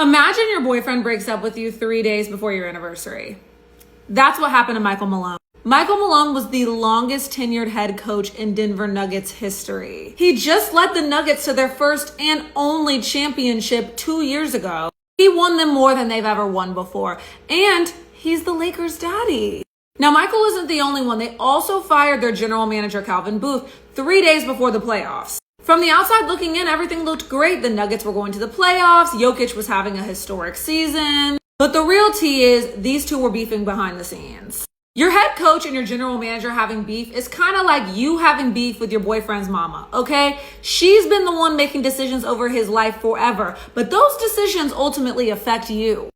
Imagine your boyfriend breaks up with you 3 days before your anniversary. That's what happened to Michael Malone. Michael Malone was the longest tenured head coach in Denver Nuggets history. He just led the Nuggets to their first and only championship 2 years ago. He won them more than they've ever won before. And he's the Lakers' daddy. Now, Michael isn't the only one. They also fired their general manager, Calvin Booth, 3 days before the playoffs. From the outside looking in, everything looked great. The Nuggets were going to the playoffs. Jokic was having a historic season. But the real tea is these two were beefing behind the scenes. Your head coach and your general manager having beef is kind of like you having beef with your boyfriend's mama, okay? She's been the one making decisions over his life forever, but those decisions ultimately affect you.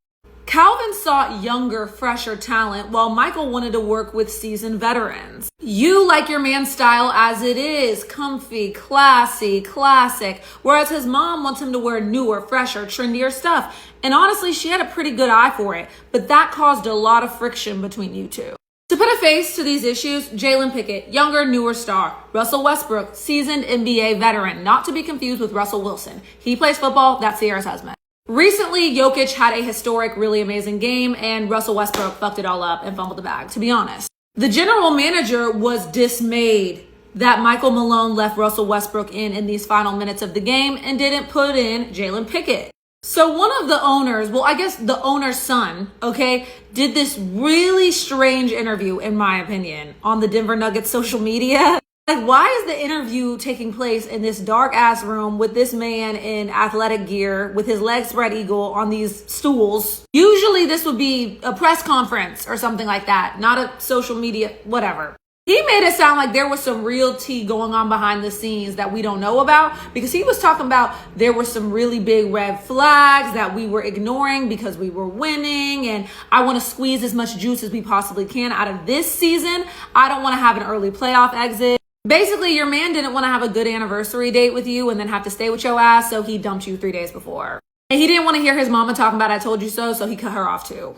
Calvin sought younger, fresher talent, while Michael wanted to work with seasoned veterans. You like your man's style as it is, comfy, classy, classic, whereas his mom wants him to wear newer, fresher, trendier stuff. And honestly, she had a pretty good eye for it, but that caused a lot of friction between you two. To put a face to these issues, Jalen Pickett, younger, newer star. Russell Westbrook, seasoned NBA veteran, not to be confused with Russell Wilson. He plays football, that's Sierra's husband. Recently, Jokic had a historic, really amazing game, and Russell Westbrook fucked it all up and fumbled the bag, to be honest. The general manager was dismayed that Michael Malone left Russell Westbrook in these final minutes of the game and didn't put in Jalen Pickett. So one of the owners, well, I guess the owner's son, okay, did this really strange interview, in my opinion, on the Denver Nuggets social media. Like, why is the interview taking place in this dark ass room with this man in athletic gear with his legs spread eagle on these stools? Usually this would be a press conference or something like that, not a social media, whatever. He made it sound like there was some real tea going on behind the scenes that we don't know about, because he was talking about there were some really big red flags that we were ignoring because we were winning, and I want to squeeze as much juice as we possibly can out of this season. I don't want to have an early playoff exit. Basically, your man didn't want to have a good anniversary date with you and then have to stay with your ass, so he dumped you 3 days before. And he didn't want to hear his mama talking about I told you so he cut her off too.